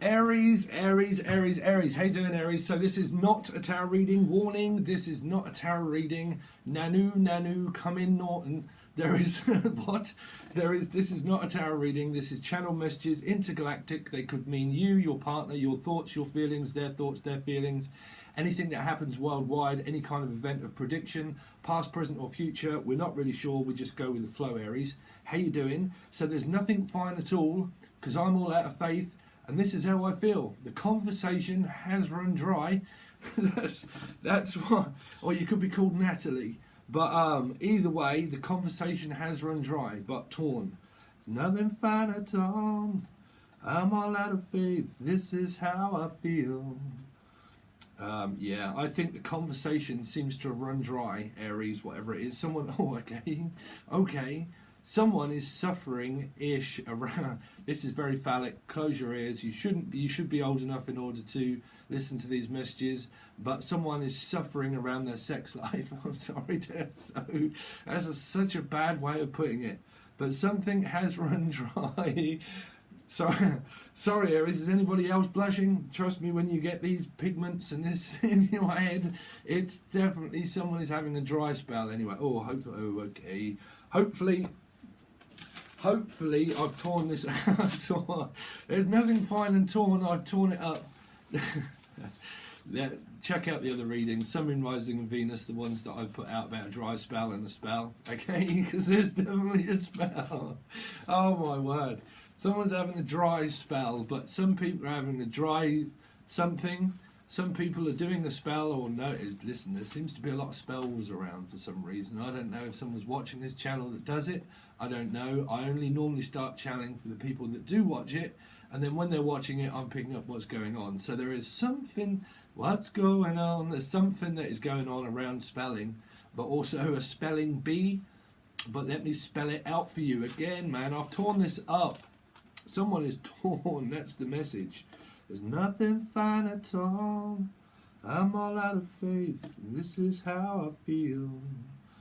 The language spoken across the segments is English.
Aries. How you doing, Aries? So this is not a tarot reading. Warning, this is not a tarot reading. Nanu, come in, Norton. There is, what? This is not a tarot reading. This is channel messages, intergalactic. They could mean you, your partner, your thoughts, your feelings, their thoughts, their feelings. Anything that happens worldwide, any kind of event of prediction, past, present or future, we're not really sure. We just go with the flow, Aries. How you doing? So there's nothing fine at all, because I'm all out of faith. And this is how I feel. The conversation has run dry. that's what. Or you could be called Natalie. But either way, the conversation has run dry, but torn. There's nothing fine at all. I'm all out of faith. This is how I feel. Yeah, I think the conversation seems to have run dry, Aries, whatever it is. Someone, okay. Someone is suffering-ish around. This is very phallic. Close your ears. You should be old enough in order to listen to these messages. But someone is suffering around their sex life. I'm sorry, that's such a bad way of putting it. But something has run dry. Sorry, Aries. Is anybody else blushing? Trust me, when you get these pigments and this in your head, it's definitely someone is having a dry spell. Anyway, okay. Hopefully, I've torn this out. There's nothing fine and torn. I've torn it up. Yeah, check out the other readings. Sun, Moon, Rising and Venus, the ones that I've put out about a dry spell and a spell. Okay, because there's definitely a spell. Oh my word. Someone's having a dry spell, but some people are having a dry something. Some people are doing a spell, or no, listen, there seems to be a lot of spells around for some reason. I don't know if someone's watching this channel that does it. I don't know. I only normally start channeling for the people that do watch it, and then when they're watching it, I'm picking up what's going on. So there is something, what's going on? There's something that is going on around spelling, but also a spelling bee. But let me spell it out for you again, man. I've torn this up. Someone is torn, that's the message. There's nothing fine at all. I'm all out of faith. And this is how I feel.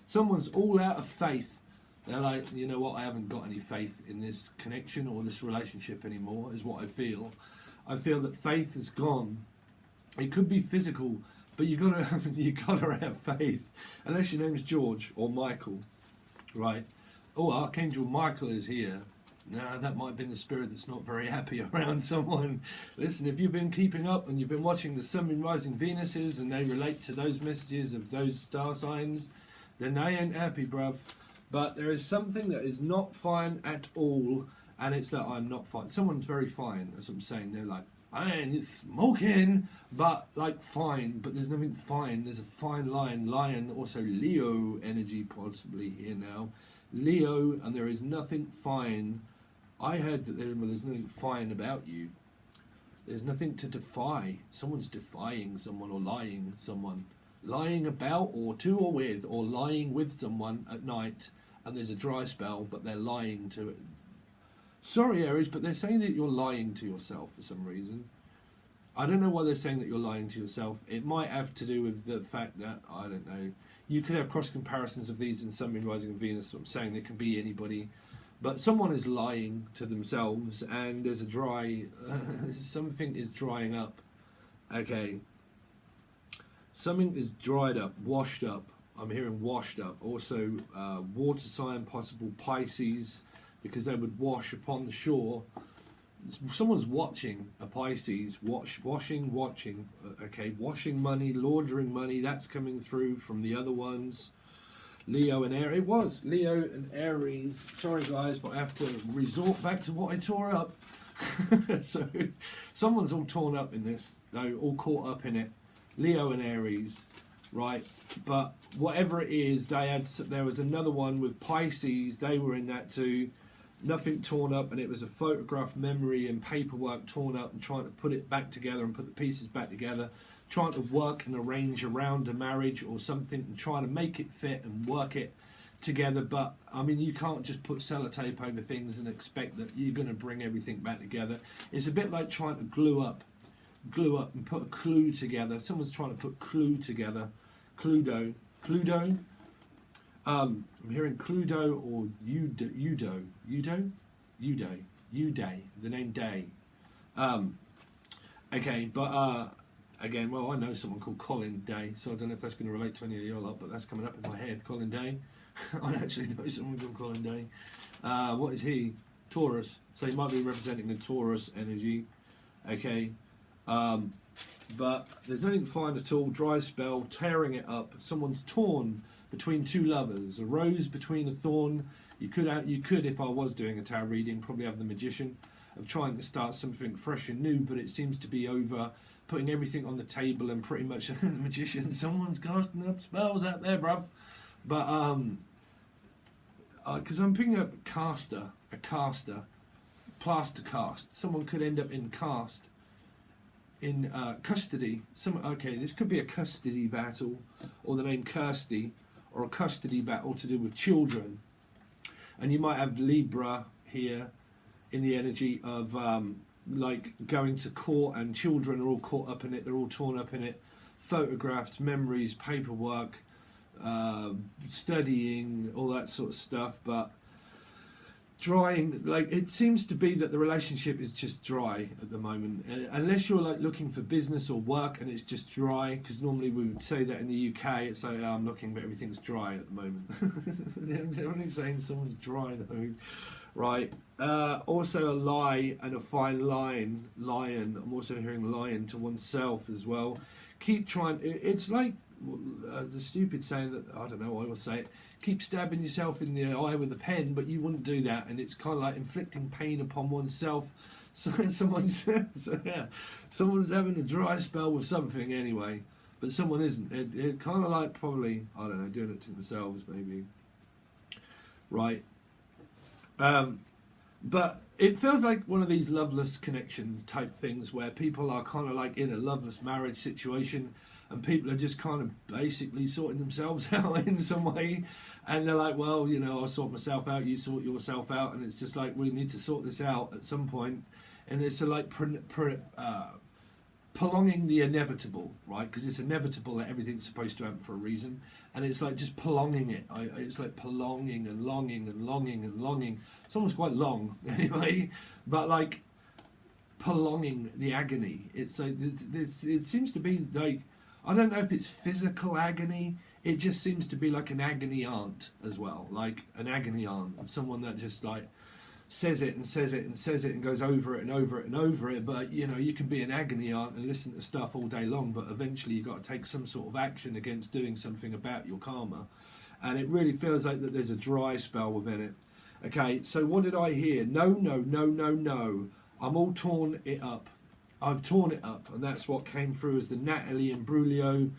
Someone's all out of faith. They're like, you know what, I haven't got any faith in this connection or this relationship anymore, is what I feel. I feel that faith is gone. It could be physical, but you gotta have faith. Unless your name's George or Michael. Right. Oh, Archangel Michael is here. No, that might have been the spirit that's not very happy around someone. Listen, if you've been keeping up and you've been watching the Sun, Moon, Rising Venuses and they relate to those messages of those star signs, then they ain't happy, bruv. But there is something that is not fine at all, and it's that I'm not fine. Someone's very fine, as I'm saying. They're like, fine, it's smoking, but like fine, but there's nothing fine. There's a fine line. Lion, also Leo energy possibly here now. Leo, and there is nothing fine. I heard that there's nothing fine about you. There's nothing to defy. Someone's defying someone or lying someone. Lying about or to or with, or lying with someone at night, and there's a dry spell, but they're lying to it. Sorry, Aries, but they're saying that you're lying to yourself for some reason. I don't know why they're saying that you're lying to yourself. It might have to do with the fact that, I don't know, you could have cross comparisons of these in Sun, Moon, Rising and Venus. So I'm saying they can be anybody. But someone is lying to themselves, and there's a dry, something is drying up. Okay. Something is dried up, washed up. I'm hearing washed up. Also, water sign, possible Pisces, because they would wash upon the shore. Someone's watching a Pisces, watching. Okay, washing money, laundering money. That's coming through from the other ones. Leo and Aries. It was Leo and Aries. Sorry guys, but I have to resort back to what I tore up. So someone's all torn up in this, though, all caught up in it. Leo and Aries, right? But whatever it is, there was another one with Pisces. They were in that too. Nothing torn up, and it was a photograph memory and paperwork torn up, and trying to put it back together and put the pieces back together. Trying to work and arrange around a marriage or something and trying to make it fit and work it together. But I mean, you can't just put sellotape over things and expect that you're going to bring everything back together. It's a bit like trying to glue up and put a clue together. Someone's trying to put clue together. Cluedo. I'm hearing Cluedo or Udo. The name Day. Okay, but again, well, I know someone called Colin Day, so I don't know if that's going to relate to any of your lot, but that's coming up in my head. Colin Day. I actually know someone called Colin Day. What is he? Taurus. So he might be representing the Taurus energy. Okay. But there's nothing fine at all. Dry spell, tearing it up. Someone's torn between two lovers. A rose between a thorn. You could, if I was doing a tarot reading, probably have the Magician of trying to start something fresh and new, but it seems to be over putting everything on the table and pretty much the Magician. Someone's casting up spells out there, bruv. But because I'm picking up a caster, plaster cast. Someone could end up in custody. Okay, this could be a custody battle, or the name Kirsty, or a custody battle to do with children. And you might have Libra here in the energy of like going to court, and children are all caught up in it. They're all torn up in it. Photographs, memories, paperwork, studying, all that sort of stuff. But drying, like, it seems to be that the relationship is just dry at the moment, unless you're like looking for business or work and it's just dry, because normally we would say that in the UK it's like, oh, I'm looking but everything's dry at the moment. They're only saying someone's dry though, right? Also a lie and a fine lion. I'm also hearing lion to oneself as well. Keep trying. It's like the stupid saying that, I don't know, I will say it, keep stabbing yourself in the eye with a pen, but you wouldn't do that, and it's kind of like inflicting pain upon oneself. So someone's having a dry spell with something anyway, but someone isn't. It kind of like probably, I don't know, doing it to themselves maybe, right? But it feels like one of these loveless connection type things where people are kind of like in a loveless marriage situation, and people are just kind of basically sorting themselves out in some way. And they're like, well, you know, I'll sort myself out, you sort yourself out. And it's just like, we need to sort this out at some point. And it's like prolonging the inevitable, right? Because it's inevitable that everything's supposed to happen for a reason. And it's like just prolonging it. It's like prolonging and longing and longing and longing. It's almost quite long anyway. But like prolonging the agony. It's like, it seems to be like, I don't know if it's physical agony. It just seems to be like an agony aunt as well, like an agony aunt of someone that just like says it and says it and says it and goes over it and over it and over it. But you know, you can be an agony aunt and listen to stuff all day long, but eventually you've got to take some sort of action against doing something about your karma. And it really feels like that there's a dry spell within it. Okay, so what did I hear? No. I'm all torn it up. I've torn it up, and that's what came through as the Natalie Imbruglia,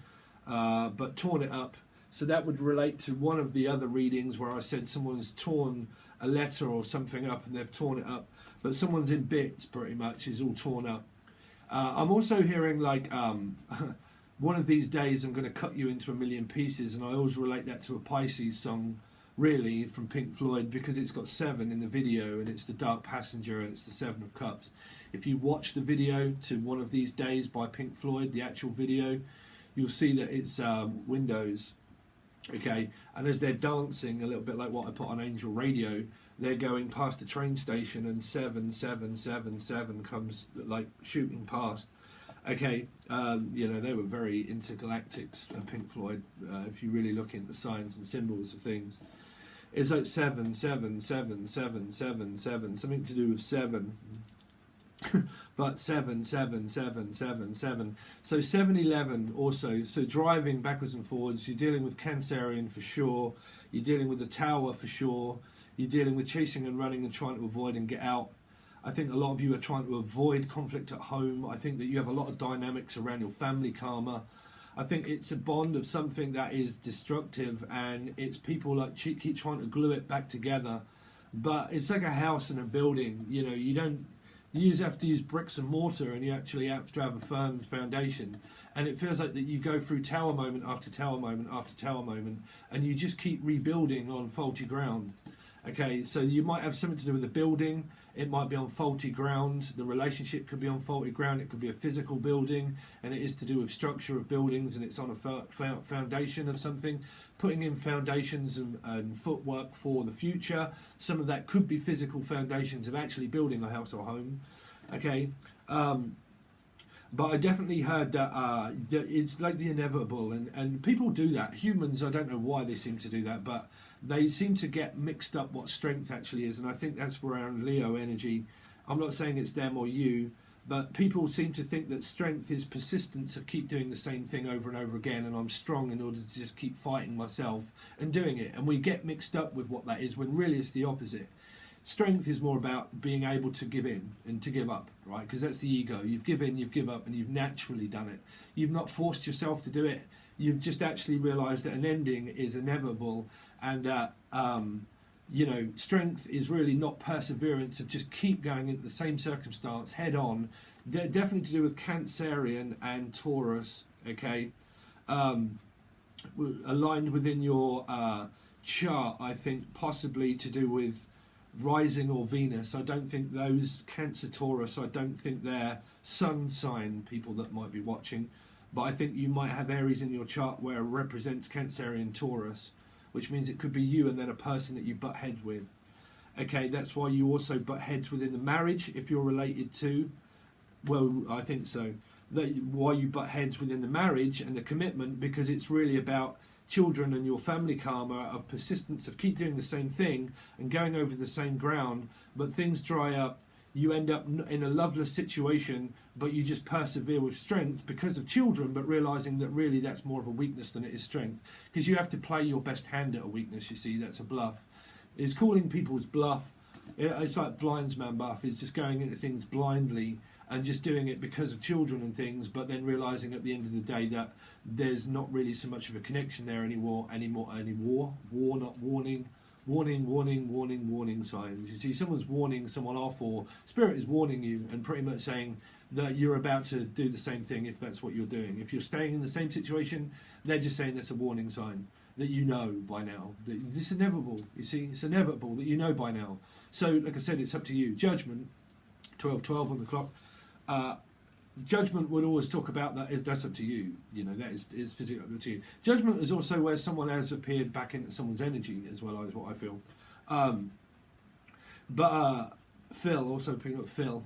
but torn it up. So that would relate to one of the other readings where I said someone's torn a letter or something up and they've torn it up, but someone's in bits pretty much, is all torn up. I'm also hearing like one of these days I'm going to cut you into a million pieces, and I always relate that to a Pisces song, really, from Pink Floyd, because it's got 7 in the video, and it's the Dark Passenger, and it's the 7 of Cups. If you watch the video to One of These Days by Pink Floyd, the actual video, you'll see that it's windows, okay? And as they're dancing, a little bit like what I put on Angel Radio, they're going past a train station, and 77777 comes like shooting past. Okay, you know, they were very intergalactic, Pink Floyd, if you really look into signs and symbols of things. It's like 77777, something to do with 7. But 77777. So 711 also. So driving backwards and forwards. You're dealing with Cancerian for sure. You're dealing with the Tower for sure. You're dealing with chasing and running and trying to avoid and get out. I think a lot of you are trying to avoid conflict at home. I think that you have a lot of dynamics around your family karma. I think it's a bond of something that is destructive, and it's people like keep trying to glue it back together. But it's like a house and a building. You know, you have to use bricks and mortar, and you actually have to have a firm foundation. And it feels like that you go through tower moment after tower moment after tower moment, and you just keep rebuilding on faulty ground. Okay, so you might have something to do with the building. It might be on faulty ground. The relationship could be on faulty ground. It could be a physical building, and it is to do with structure of buildings, and it's on a foundation of something. Putting in foundations and footwork for the future. Some of that could be physical foundations of actually building a house or home. Okay, But I definitely heard that it's like the inevitable, and people do that. Humans, I don't know why they seem to do that, but they seem to get mixed up what strength actually is, and I think that's around Leo energy. I'm not saying it's them or you, but people seem to think that strength is persistence of keep doing the same thing over and over again, and I'm strong in order to just keep fighting myself and doing it. And we get mixed up with what that is, when really it's the opposite. Strength is more about being able to give in and to give up, right? Because that's the ego. You've given, you've give up, and you've naturally done it. You've not forced yourself to do it. You've just actually realised that an ending is inevitable, and that strength is really not perseverance of just keep going into the same circumstance head on. They're definitely to do with Cancerian and Taurus, okay? Aligned within your chart, I think possibly to do with rising or Venus. I don't think those Cancer, Taurus, I don't think they're sun sign people that might be watching, but I think you might have Aries in your chart where it represents Cancerian, Taurus, which means it could be you and then a person that you butt heads with. Okay, that's why you also butt heads within the marriage if you're related to, well, I think so, that why you butt heads within the marriage and the commitment, because it's really about children and your family karma of persistence of keep doing the same thing and going over the same ground, but things dry up, you end up in a loveless situation, but you just persevere with strength because of children, but realizing that really that's more of a weakness than it is strength, because you have to play your best hand at a weakness. You see, that's a bluff. It's calling people's bluff. It's like blindsman buff. It's just going into things blindly and just doing it because of children and things, but then realizing at the end of the day that there's not really so much of a connection there anymore. Not warning. Warning signs. You see, someone's warning someone off, or spirit is warning you and pretty much saying that you're about to do the same thing if that's what you're doing. If you're staying in the same situation, they're just saying that's a warning sign that you know by now. That this is inevitable, you see, it's inevitable that you know by now. So, like I said, it's up to you. Judgment, 12:12 on the clock. Judgment would always talk about that. That's up to you. You know, that is physically up to you. Judgment is also where someone has appeared back into someone's energy as well, is what I feel. But Phil, also picking up Phil.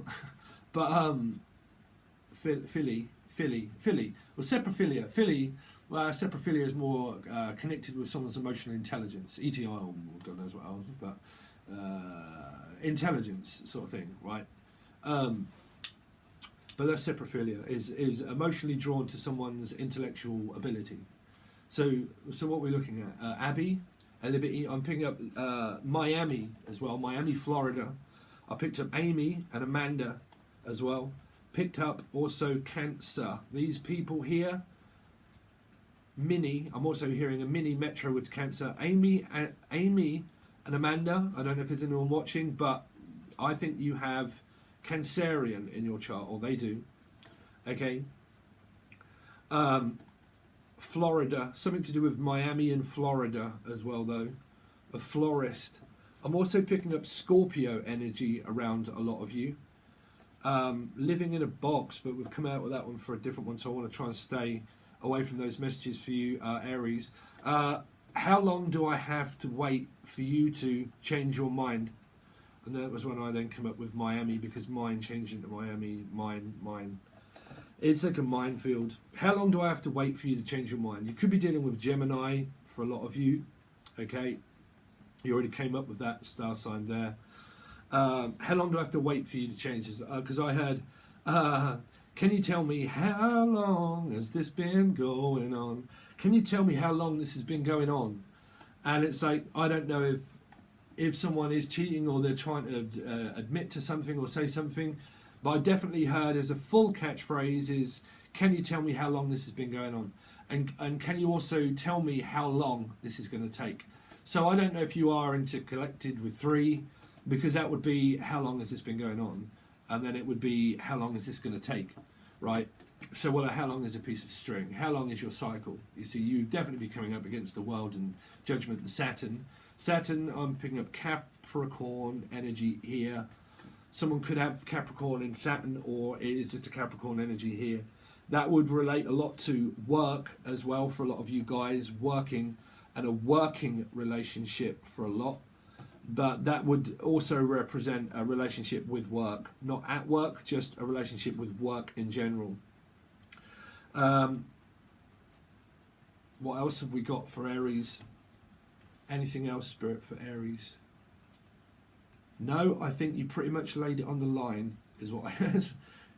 But Philly. Well, seprophilia. Seprophilia is more connected with someone's emotional intelligence. ETI, God knows what else, but intelligence sort of thing, right? But that's seprophilia, is emotionally drawn to someone's intellectual ability. So what we're looking at, Abby, Liberty. I'm picking up Miami as well, Miami, Florida. I picked up Amy and Amanda as well. Picked up also Cancer. These people here, Mini. I'm also hearing a mini metro with Cancer. Amy and Amanda. I don't know if there's anyone watching, but I think you have Cancerian in your chart, or they do. Okay. Florida, something to do with Miami and Florida as well, though. A florist. I'm also picking up Scorpio energy around a lot of you. Living in a box, but we've come out with that one for a different one, so I want to try and stay away from those messages for you, Aries. How long do I have to wait for you to change your mind? And that was when I then came up with Miami, because mine changed into Miami, mine. It's like a minefield. How long do I have to wait for you to change your mind? You could be dealing with Gemini for a lot of you. Okay, you already came up with that star sign there. How long do I have to wait for you to change this? Because I heard, can you tell me how long has this been going on? Can you tell me how long this has been going on? And it's like, I don't know if someone is cheating or they're trying to admit to something or say something, but I definitely heard as a full catchphrase is, can you tell me how long this has been going on? And can you also tell me how long this is going to take? So I don't know if you are interconnected with 3, because that would be how long has this been going on? And then it would be how long is this going to take, right? So how long is a piece of string? How long is your cycle? You see, you'd definitely be coming up against the world and judgment and Saturn. Saturn, I'm picking up Capricorn energy here. Someone could have Capricorn in Saturn, or it is just a Capricorn energy here. That would relate a lot to work as well for a lot of you guys, working, and a working relationship for a lot. But that would also represent a relationship with work, not at work, just a relationship with work in general. What else have we got for Aries? Anything else, Spirit, for Aries? No, I think you pretty much laid it on the line, is what I heard.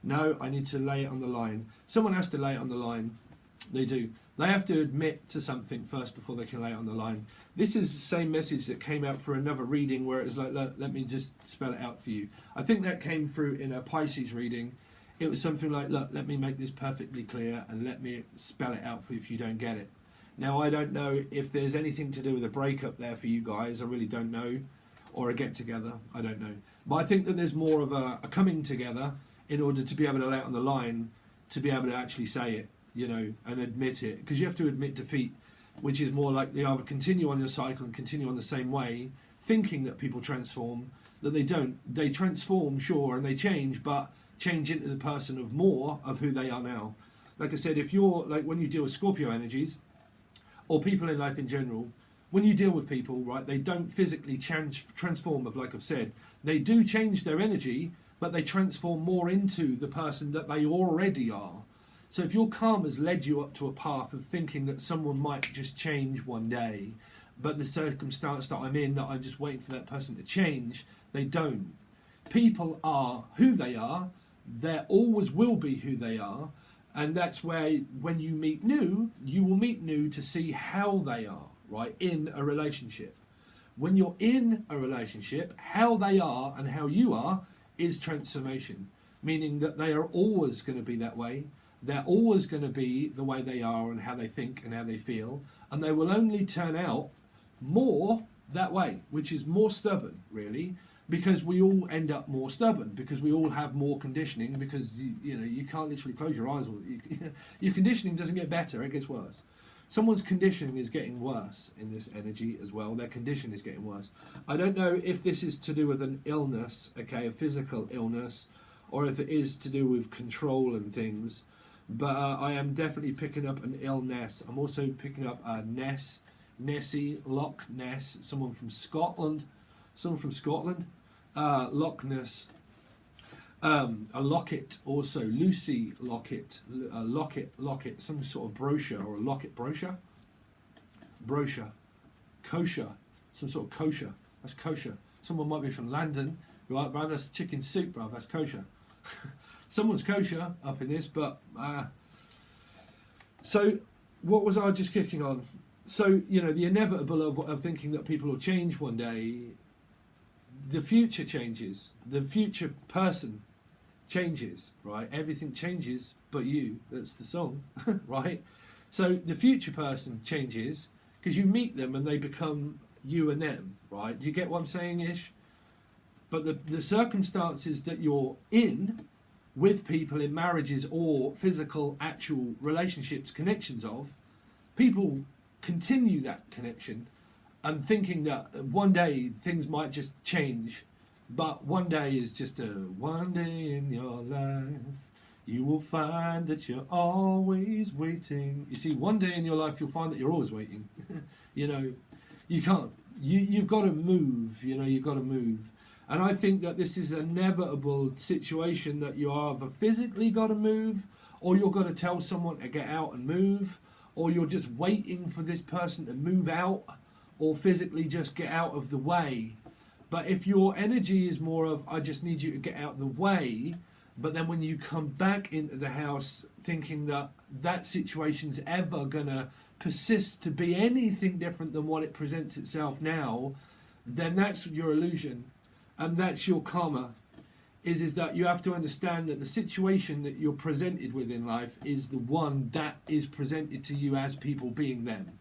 No, I need to lay it on the line. Someone has to lay it on the line. They do. They have to admit to something first before they can lay it on the line. This is the same message that came out for another reading where it was like, let me just spell it out for you. I think that came through in a Pisces reading. It was something like, look, let me make this perfectly clear and let me spell it out for you if you don't get it. Now, I don't know if there's anything to do with a breakup there for you guys. I really don't know. Or a get-together. I don't know. But I think that there's more of a coming together in order to be able to lay it on the line, to be able to actually say it, you know, and admit it. Because you have to admit defeat, which is more like they either continue on your cycle and continue on the same way, thinking that people transform, that they don't. They transform, sure, and they change, but change into the person of more of who they are now. Like I said, if you're, like when you deal with Scorpio energies, or people in life in general, when you deal with people, right, they don't physically transform, like I've said. They do change their energy, but they transform more into the person that they already are. So if your karma's led you up to a path of thinking that someone might just change one day, but the circumstance that I'm in, that I'm just waiting for that person to change, they don't. People are who they are. They always will be who they are. And that's where, when you meet new, you will meet new to see how they are, right, in a relationship. When you're in a relationship, how they are and how you are is transformation, meaning that they are always going to be that way. They're always going to be the way they are and how they think and how they feel, and they will only turn out more that way, which is more stubborn, really, because we all end up more stubborn, because we all have more conditioning, because you know, you can't literally close your eyes. Your conditioning doesn't get better, it gets worse. Someone's conditioning is getting worse in this energy as well. Their condition is getting worse. I don't know if this is to do with an illness, okay, a physical illness, or if it is to do with control and things. But I am definitely picking up an illness. I'm also picking up a Nessie, Loch Ness, someone from Scotland. Loch Ness. A locket also, Lucy locket, locket, some sort of brochure or a locket brochure, kosher, some sort of kosher, that's kosher. Someone might be from London, right, bruv, that's chicken soup, bruv, that's kosher. Someone's kosher up in this, but, so what was I just kicking on? So, you know, the inevitable of thinking that people will change one day, the future changes, the future person changes, right? Everything changes but you. That's the song, right? So the future person changes because you meet them and they become you and them, right? Do you get what I'm saying, Ish? But the circumstances that you're in with people in marriages or physical actual relationships, connections of, people continue that connection and thinking that one day things might just change. But one day is just one day in your life. You will find that you're always waiting. You see, one day in your life you'll find that you're always waiting. You know, you can't. You've got to move. You know, you've got to move. And I think that this is an inevitable situation that you either physically got to move, or you're going to tell someone to get out and move, or you're just waiting for this person to move out, or physically just get out of the way. But if your energy is more of, I just need you to get out of the way, but then when you come back into the house thinking that that situation's ever going to persist to be anything different than what it presents itself now, then that's your illusion. And that's your karma, is that you have to understand that the situation that you're presented with in life is the one that is presented to you as people being them,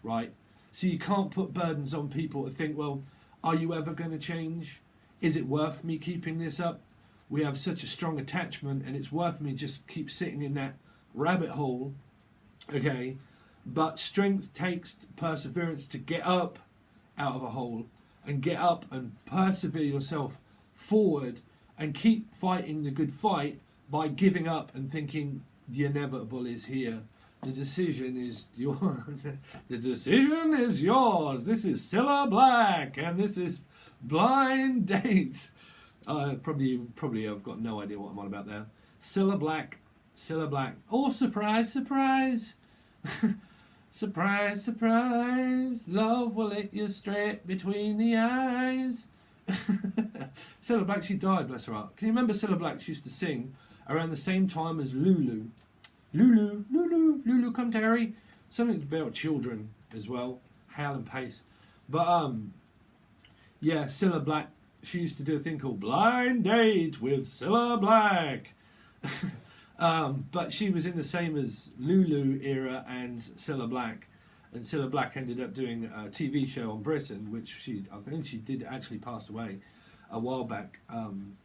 right? So you can't put burdens on people to think, well, are you ever going to change? Is it worth me keeping this up? We have such a strong attachment and it's worth me just keep sitting in that rabbit hole, okay? But strength takes perseverance to get up out of a hole and get up and persevere yourself forward and keep fighting the good fight by giving up and thinking the inevitable is here. The decision is yours. The decision is yours. This is Cilla Black, and this is Blind Date. Probably I've got no idea what I'm on about there. Cilla Black, Cilla Black. Oh, surprise, surprise. Surprise, surprise. Love will hit you straight between the eyes. Cilla Black, she died, bless her heart. Can you remember Cilla Black? She used to sing around the same time as Lulu. Lulu, Lulu, Lulu, come to Harry. Something about children as well. Hal and Pace. But, yeah, Cilla Black, she used to do a thing called Blind Date with Cilla Black. But she was in the same as Lulu era and Cilla Black. And Cilla Black ended up doing a TV show on Britain, which I think she did actually pass away a while back.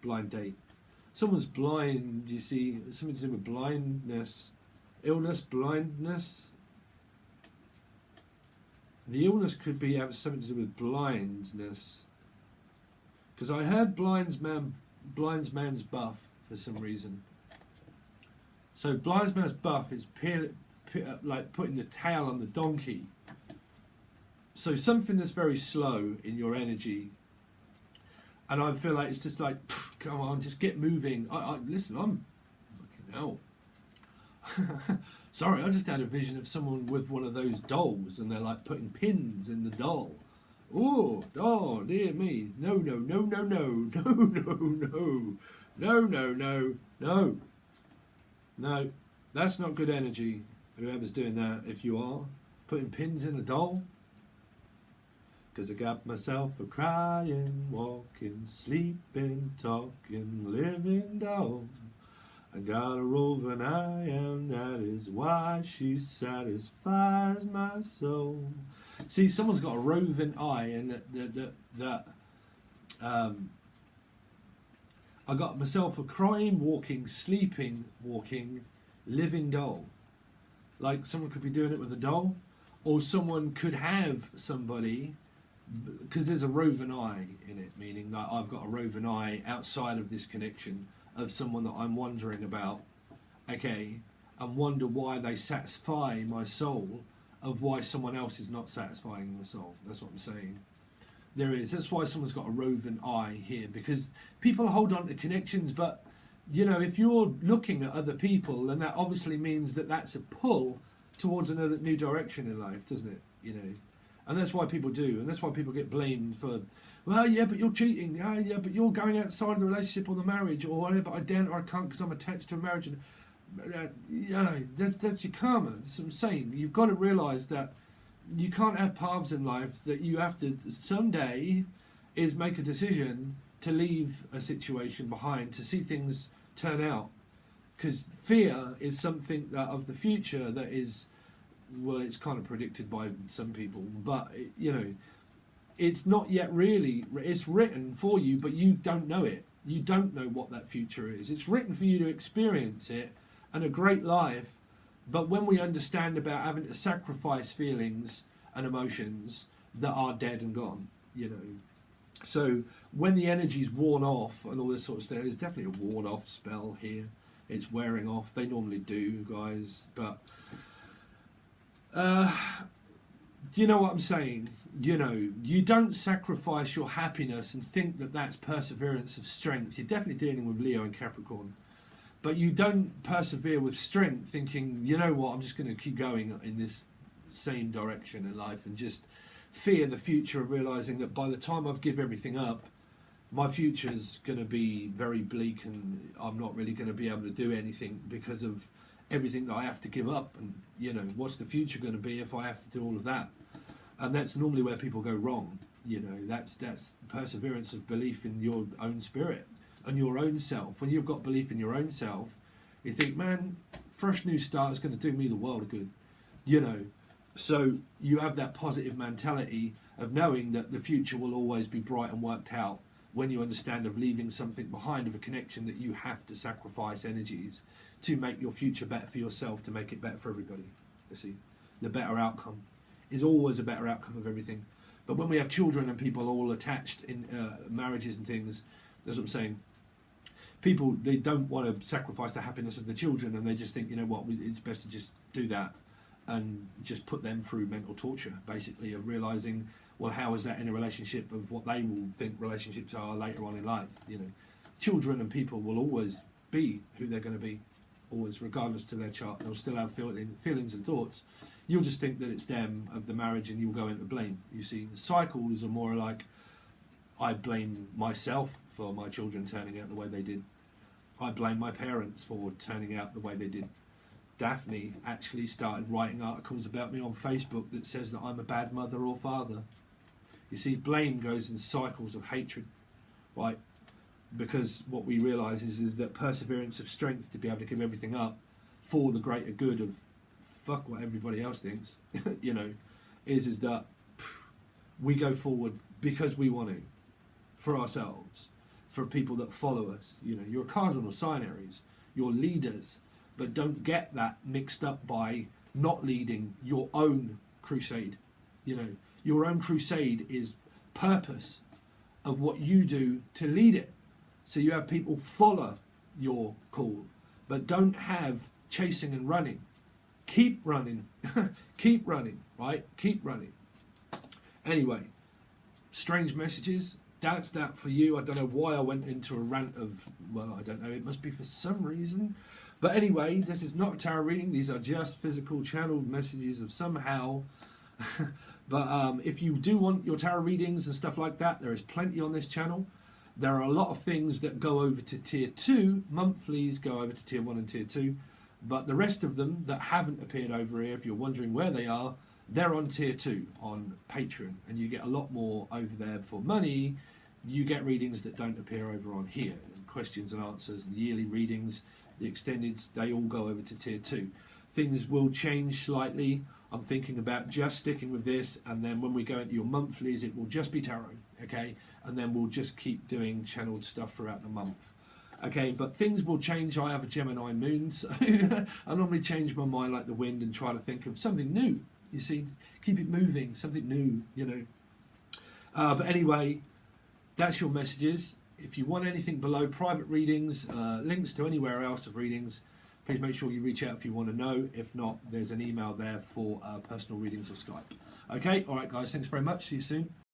Blind Date. Someone's blind, you see, something to do with blindness. Illness, blindness. The illness could have something to do with blindness. Because I heard Blind Man's Buff for some reason. So Blind Man's Buff is like putting the tail on the donkey. So something that's very slow in your energy. And I feel like it's just like, come on, just get moving. Listen, I'm fucking hell. Sorry, I just had a vision of someone with one of those dolls and they're like putting pins in the doll. Oh, dear me. No, no, no, no, no, no, no, no, no, no, no, no. No, that's not good energy. Whoever's doing that, if you are putting pins in a doll. Because I got myself a crying, walking, sleeping, talking, living doll. I got a roving eye, and that is why she satisfies my soul. See, someone's got a roving eye, and I got myself a crying, walking, sleeping, walking, living doll. Like someone could be doing it with a doll, or someone could have somebody, because there's a roving eye in it, meaning that I've got a roving eye outside of this connection of someone that I'm wondering about, okay, and wonder why they satisfy my soul, of why someone else is not satisfying my soul. That's what I'm saying. There is. That's why someone's got a roving eye here, because people hold on to connections, but, you know, if you're looking at other people, then that obviously means that that's a pull towards another new direction in life, doesn't it? You know, and that's why people do, and that's why people get blamed for, well, yeah, but you're cheating, yeah, but you're going outside the relationship or the marriage, or whatever, I daren't or I can't because I'm attached to a marriage, and you know, that's your karma. That's what I'm saying. You've got to realise that you can't have paths in life, that you have to someday is make a decision to leave a situation behind, to see things turn out, because fear is something that of the future that is, well, it's kind of predicted by some people, but you know, it's not yet really, it's written for you, but you don't know it. You don't know what that future is. It's written for you to experience it, and a great life. But when we understand about having to sacrifice feelings and emotions that are dead and gone, you know. So when the energy's worn off and all this sort of stuff, there's definitely a worn off spell here. It's wearing off. They normally do, guys. But do you know what I'm saying? You know, you don't sacrifice your happiness and think that that's perseverance of strength. You're definitely dealing with Leo and Capricorn. But you don't persevere with strength thinking, you know what, I'm just going to keep going in this same direction in life, and just fear the future of realising that by the time I've give everything up, my future's going to be very bleak and I'm not really going to be able to do anything because of everything that I have to give up. And, you know, what's the future going to be if I have to do all of that? And that's normally where people go wrong. You know, that's perseverance of belief in your own spirit and your own self. When you've got belief in your own self, you think, man, fresh new start is going to do me the world of good, you know. So you have that positive mentality of knowing that the future will always be bright and worked out, when you understand of leaving something behind, of a connection that you have to sacrifice energies to make your future better for yourself, to make it better for everybody. You see, the better outcome is always a better outcome of everything. But when we have children and people all attached in marriages and things, that's what I'm saying. People, they don't want to sacrifice the happiness of the children, and they just think, you know what, it's best to just do that and just put them through mental torture, basically, of realising, well, how is that in a relationship of what they will think relationships are later on in life? You know, children and people will always be who they're going to be, always, regardless to their chart. They'll still have feelings and thoughts. You'll just think that it's them of the marriage, and you'll go into blame. You see, the cycles are more like, I blame myself for my children turning out the way they did. I blame my parents for turning out the way they did. Daphne actually started writing articles about me on Facebook that says that I'm a bad mother or father. You see, blame goes in cycles of hatred, right? Because what we realise is that perseverance of strength to be able to give everything up for the greater good of fuck what everybody else thinks, you know, is that we go forward because we want to, for ourselves, for people that follow us. You know, you're a cardinal sign, Aries. You're leaders, but don't get that mixed up by not leading your own crusade. You know, your own crusade is purpose of what you do to lead it. So you have people follow your call, but don't have chasing and running. Keep running. Keep running, right? Keep running. Anyway, strange messages. That's that for you. I don't know why I went into a rant of, well, I don't know. It must be for some reason. But anyway, this is not a tarot reading. These are just physical channeled messages of somehow. But if you do want your tarot readings and stuff like that, there is plenty on this channel. There are a lot of things that go over to tier 2. Monthlies go over to tier 1 and tier 2. But the rest of them that haven't appeared over here, if you're wondering where they are, they're on tier 2 on Patron. And you get a lot more over there for money. You get readings that don't appear over on here. And questions and answers and yearly readings, the extendeds, they all go over to tier 2. Things will change slightly. I'm thinking about just sticking with this, and then when we go into your monthlies, it will just be tarot, okay? And then we'll just keep doing channeled stuff throughout the month. Okay, but things will change. I have a Gemini moon, so I normally change my mind like the wind and try to think of something new. You see, keep it moving, something new, you know. But anyway, that's your messages. If you want anything below, private readings, links to anywhere else of readings, please make sure you reach out if you want to know. If not, there's an email there for personal readings or Skype. Okay, all right, guys, thanks very much. See you soon.